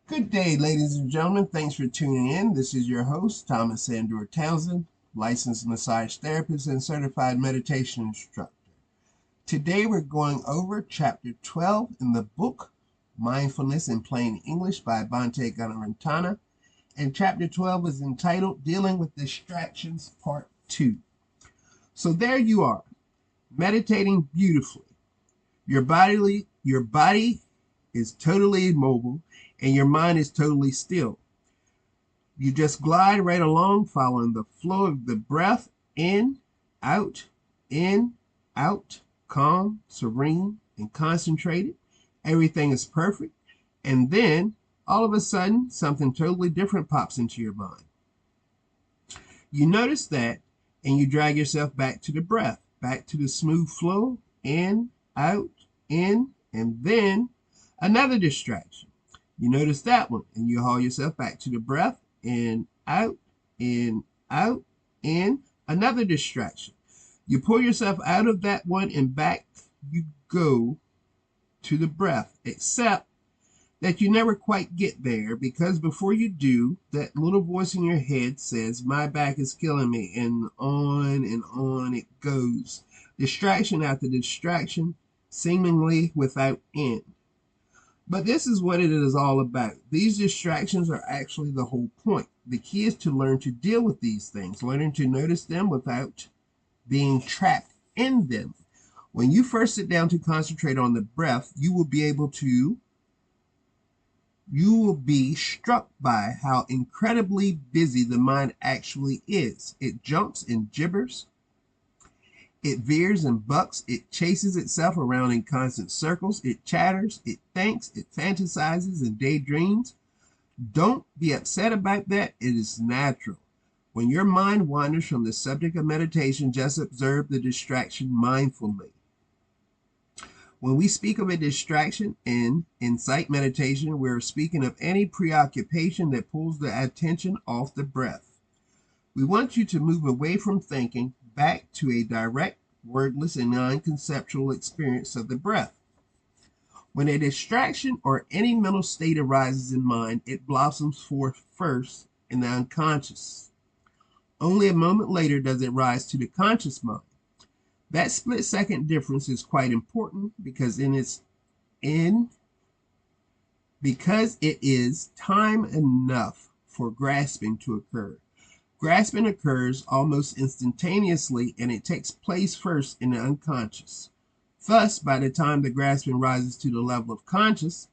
Good day, ladies and gentlemen. Thanks for tuning in. This is your host, Thomas Andrew Townsend, licensed massage therapist and certified meditation instructor. Today we're going over Chapter 12 in the book Mindfulness in Plain English by Bhante Gunaratana. And Chapter 12 is entitled Dealing with Distractions Part 2. So there you are, meditating beautifully. Your body is totally immobile and your mind is totally still. You just glide right along following the flow of the breath in, out, calm, serene, and concentrated. Everything is perfect. And then all of a sudden, something totally different pops into your mind. You notice that and you drag yourself back to the breath, back to the smooth flow, in, and then another distraction. You notice that one and you haul yourself back to the breath, in, out, in, another distraction. You pull yourself out of that one and back you go to the breath, except that you never quite get there because before you do, that little voice in your head says, my back is killing me, and on it goes. Distraction after distraction, seemingly without end. But this is what it is all about. These distractions are actually the whole point. The key is to learn to deal with these things, learning to notice them without being trapped in them. When you first sit down to concentrate on the breath, you will be struck by how incredibly busy the mind actually is. It jumps and gibbers. It veers and bucks. It chases itself around in constant circles. It chatters. It thinks. It fantasizes and daydreams. Don't be upset about that. It is natural. When your mind wanders from the subject of meditation, just observe the distraction mindfully. When we speak of a distraction in insight meditation, we're speaking of any preoccupation that pulls the attention off the breath. We want you to move away from thinking back to a direct, wordless, and non-conceptual experience of the breath. When a distraction or any mental state arises in mind, it blossoms forth first in the unconscious. Only a moment later does it rise to the conscious mind. That split-second difference is quite important because it is time enough for grasping to occur. Grasping occurs almost instantaneously and it takes place first in the unconscious. Thus, by the time the grasping rises to the level of conscious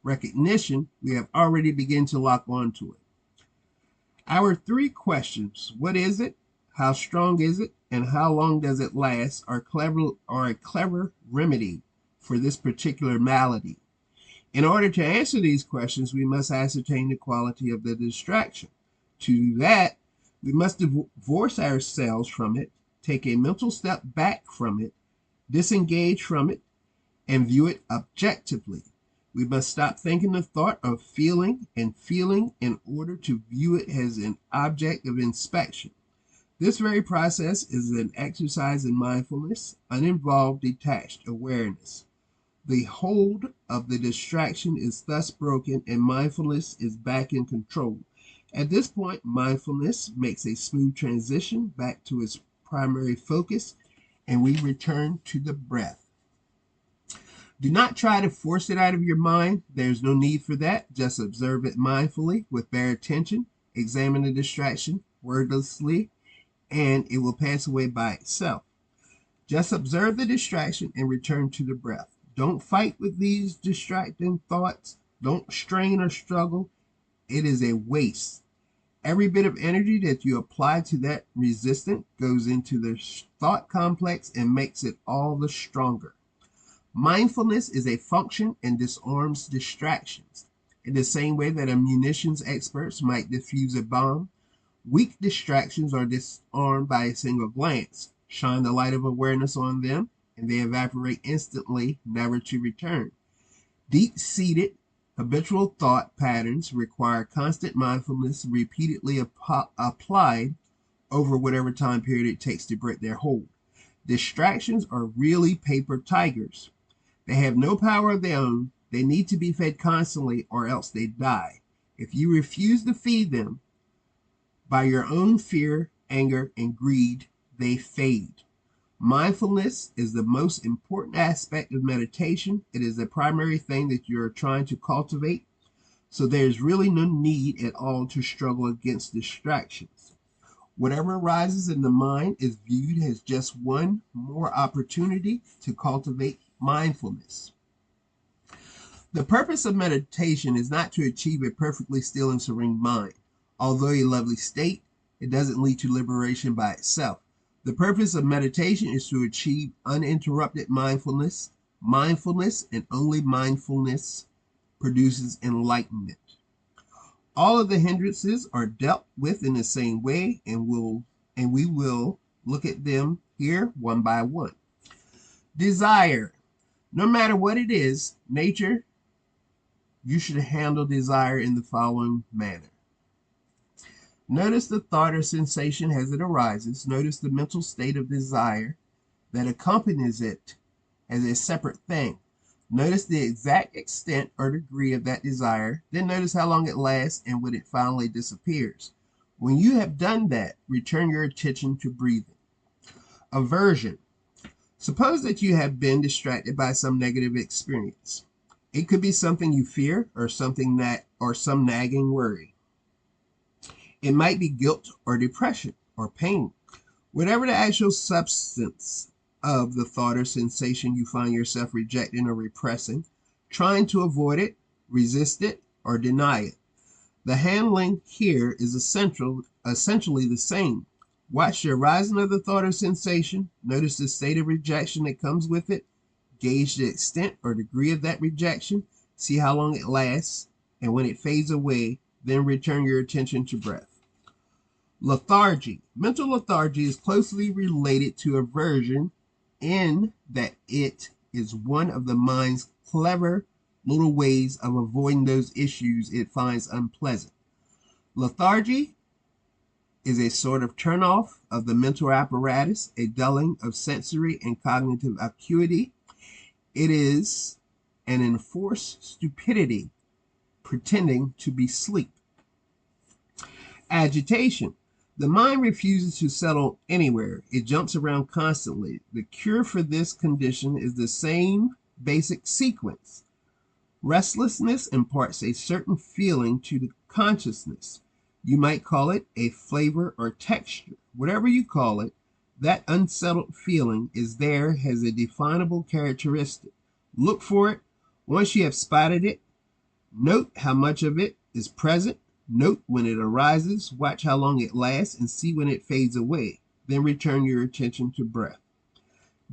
recognition, we have already begun to lock onto it. Our three questions, what is it, how strong is it, and how long does it last, are a clever remedy for this particular malady. In order to answer these questions, we must ascertain the quality of the distraction. To do that, we must divorce ourselves from it, take a mental step back from it, disengage from it, and view it objectively. We must stop thinking the thought of feeling and feeling in order to view it as an object of inspection. This very process is an exercise in mindfulness, uninvolved, detached awareness. The hold of the distraction is thus broken and mindfulness is back in control. At this point, mindfulness makes a smooth transition back to its primary focus and we return to the breath. Do not try to force it out of your mind. There's no need for that. Just observe it mindfully with bare attention. Examine the distraction wordlessly and it will pass away by itself. Just observe the distraction and return to the breath. Don't fight with these distracting thoughts. Don't strain or struggle. It is a waste. Every bit of energy that you apply to that resistance goes into the thought complex and makes it all the stronger. Mindfulness is a function and disarms distractions. In the same way that a munitions experts might defuse a bomb, weak distractions are disarmed by a single glance. Shine the light of awareness on them, and they evaporate instantly, never to return. Deep-seated, habitual thought patterns require constant mindfulness repeatedly applied over whatever time period it takes to break their hold. Distractions are really paper tigers. They have no power of their own. They need to be fed constantly or else they die. If you refuse to feed them by your own fear, anger, and greed, they fade. Mindfulness is the most important aspect of meditation. It is the primary thing that you're trying to cultivate. So there's really no need at all to struggle against distractions. Whatever arises in the mind is viewed as just one more opportunity to cultivate mindfulness. The purpose of meditation is not to achieve a perfectly still and serene mind. Although a lovely state, it doesn't lead to liberation by itself. The purpose of meditation is to achieve uninterrupted mindfulness. Mindfulness and only mindfulness produces enlightenment. All of the hindrances are dealt with in the same way, and we will look at them here one by one. Desire. No matter what it is, nature, you should handle desire in the following manner. Notice the thought or sensation as it arises. Notice the mental state of desire that accompanies it as a separate thing. Notice the exact extent or degree of that desire. Then notice how long it lasts and when it finally disappears. When you have done that, return your attention to breathing. Aversion. Suppose that you have been distracted by some negative experience. It could be something you fear or some nagging worry. It might be guilt or depression or pain. Whatever the actual substance of the thought or sensation you find yourself rejecting or repressing, trying to avoid it, resist it, or deny it. The handling here is essentially the same. Watch the arising of the thought or sensation. Notice the state of rejection that comes with it. Gauge the extent or degree of that rejection. See how long it lasts. And when it fades away, then return your attention to breath. Lethargy. Mental lethargy is closely related to aversion in that it is one of the mind's clever little ways of avoiding those issues it finds unpleasant. Lethargy is a sort of turnoff of the mental apparatus, a dulling of sensory and cognitive acuity. It is an enforced stupidity pretending to be sleep. Agitation. The mind refuses to settle anywhere. It jumps around constantly. The cure for this condition is the same basic sequence. Restlessness imparts a certain feeling to the consciousness. You might call it a flavor or texture. Whatever you call it, that unsettled feeling is there as a definable characteristic. Look for it. Once you have spotted it, note how much of it is present. Note when it arises, watch how long it lasts, and see when it fades away. Then return your attention to breath.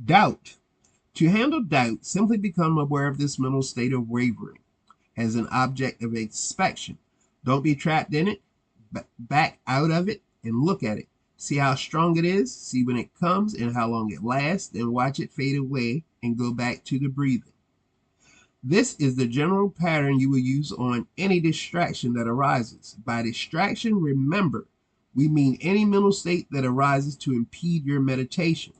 Doubt. To handle doubt, simply become aware of this mental state of wavering as an object of inspection. Don't be trapped in it, but back out of it and look at it. See how strong it is, see when it comes and how long it lasts, then watch it fade away and go back to the breathing. This is the general pattern you will use on any distraction that arises. By distraction, remember, we mean any mental state that arises to impede your meditation.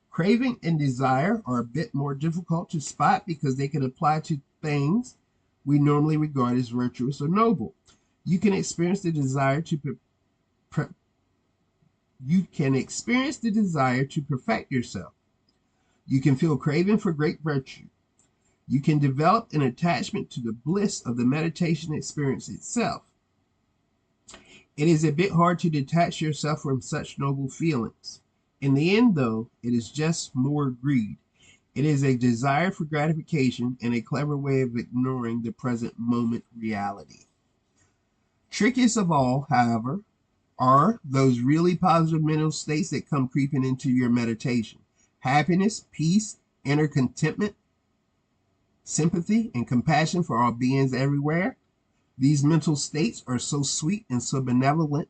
Craving and desire are a bit more difficult to spot because they can apply to things we normally regard as virtuous or noble. You can experience the desire to perfect yourself. You can feel craving for great virtue. You can develop an attachment to the bliss of the meditation experience itself. It is a bit hard to detach yourself from such noble feelings. In the end, though, it is just more greed. It is a desire for gratification and a clever way of ignoring the present moment reality. Trickiest of all, however, are those really positive mental states that come creeping into your meditation. Happiness, peace, inner contentment, sympathy, and compassion for all beings everywhere. These mental states are so sweet and so benevolent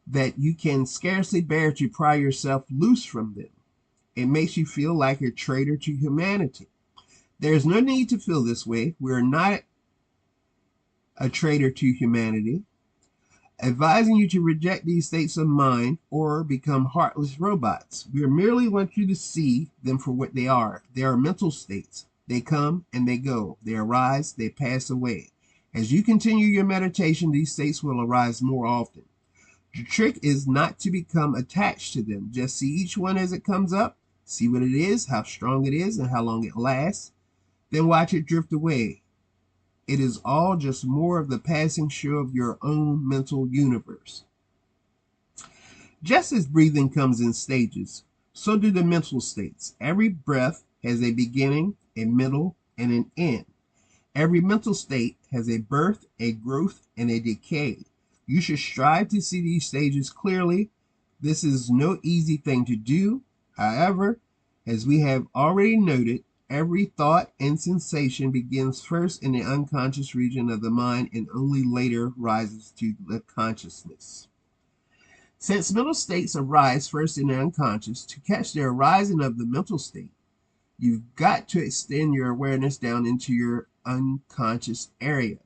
that you can scarcely bear to pry yourself loose from them. It makes you feel like a traitor to humanity. There is no need to feel this way. We are not a traitor to humanity, advising you to reject these states of mind or become heartless robots. We merely want you to see them for what they are. They are mental states. They come and they go. They arise, they pass away. As you continue your meditation, these states will arise more often. The trick is not to become attached to them. Just see each one as it comes up, see what it is, how strong it is, and how long it lasts. Then watch it drift away. It is all just more of the passing show of your own mental universe. Just as breathing comes in stages, so do the mental states. Every breath has a beginning, a middle, and an end. Every mental state has a birth, a growth, and a decay. You should strive to see these stages clearly. This is no easy thing to do. However, as we have already noted, every thought and sensation begins first in the unconscious region of the mind and only later rises to the consciousness. Since mental states arise first in the unconscious, to catch the arising of the mental state, you've got to extend your awareness down into your unconscious area.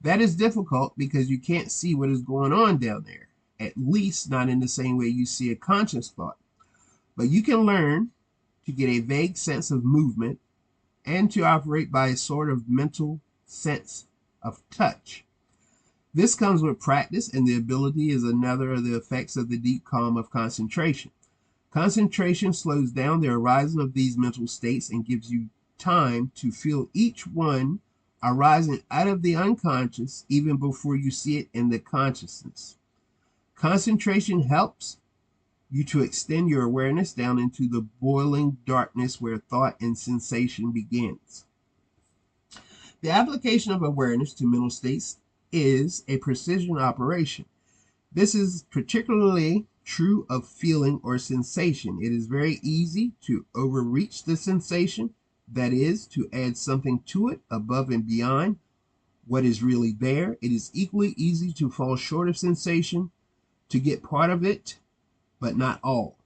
That is difficult because you can't see what is going on down there, at least not in the same way you see a conscious thought. But you can learn to get a vague sense of movement and to operate by a sort of mental sense of touch. This comes with practice, and the ability is another of the effects of the deep calm of concentration. Concentration slows down the arising of these mental states and gives you time to feel each one arising out of the unconscious even before you see it in the consciousness. Concentration helps you to extend your awareness down into the boiling darkness where thought and sensation begins. The application of awareness to mental states is a precision operation. This is particularly true of feeling or sensation. It is very easy to overreach the sensation, that is, to add something to it above and beyond what is really there. It is equally easy to fall short of sensation, to get part of it, but not all.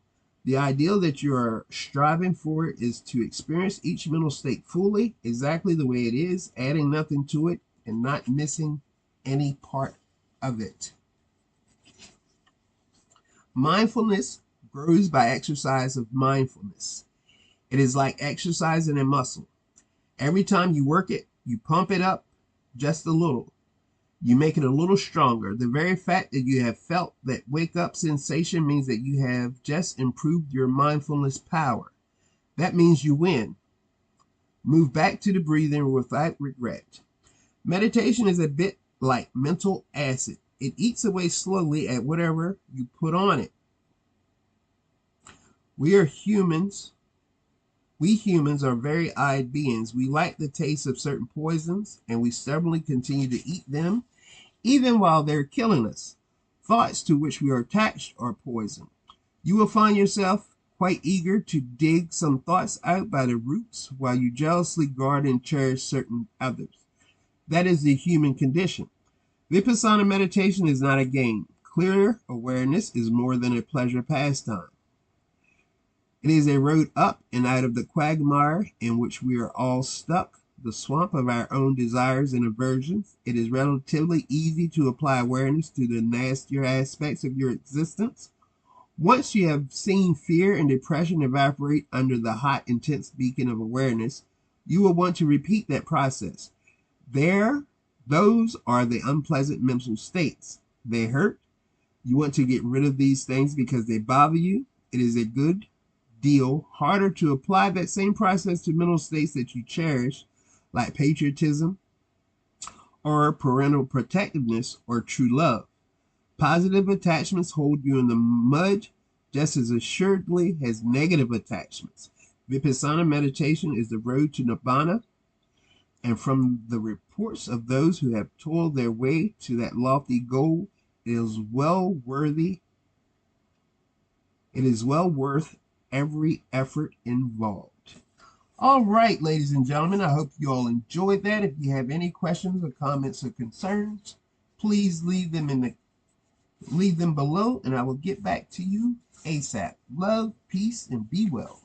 The ideal that you are striving for is to experience each mental state fully, exactly the way it is, adding nothing to it and not missing any part of it. Mindfulness grows by exercise of mindfulness. It is like exercising a muscle. Every time you work it, you pump it up just a little. You make it a little stronger. The very fact that you have felt that wake-up sensation means that you have just improved your mindfulness power. That means you win. Move back to the breathing without regret. Meditation is a bit like mental acid. It eats away slowly at whatever you put on it. We humans are very eyed beings. We like the taste of certain poisons, and we stubbornly continue to eat them, even while they're killing us. Thoughts to which we are attached are poison. You will find yourself quite eager to dig some thoughts out by the roots, while you jealously guard and cherish certain others. That is the human condition. Vipassana meditation is not a game. Clear awareness is more than a pleasure pastime. It is a road up and out of the quagmire in which we are all stuck, the swamp of our own desires and aversions. It is relatively easy to apply awareness to the nastier aspects of your existence. Once you have seen fear and depression evaporate under the hot, intense beacon of awareness, you will want to repeat that process. Those are the unpleasant mental states. They hurt. You want to get rid of these things because they bother you. It is a good deal harder to apply that same process to mental states that you cherish, like patriotism or parental protectiveness or true love. Positive attachments hold you in the mud just as assuredly as negative attachments. Vipassana meditation is the road to Nibbana, and from the reports of those who have toiled their way to that lofty goal, it is well worth every effort involved. All right, ladies and gentlemen, I hope you all enjoyed that. If you have any questions or comments or concerns, please leave them below, and I will get back to you ASAP. Love, peace, and be well.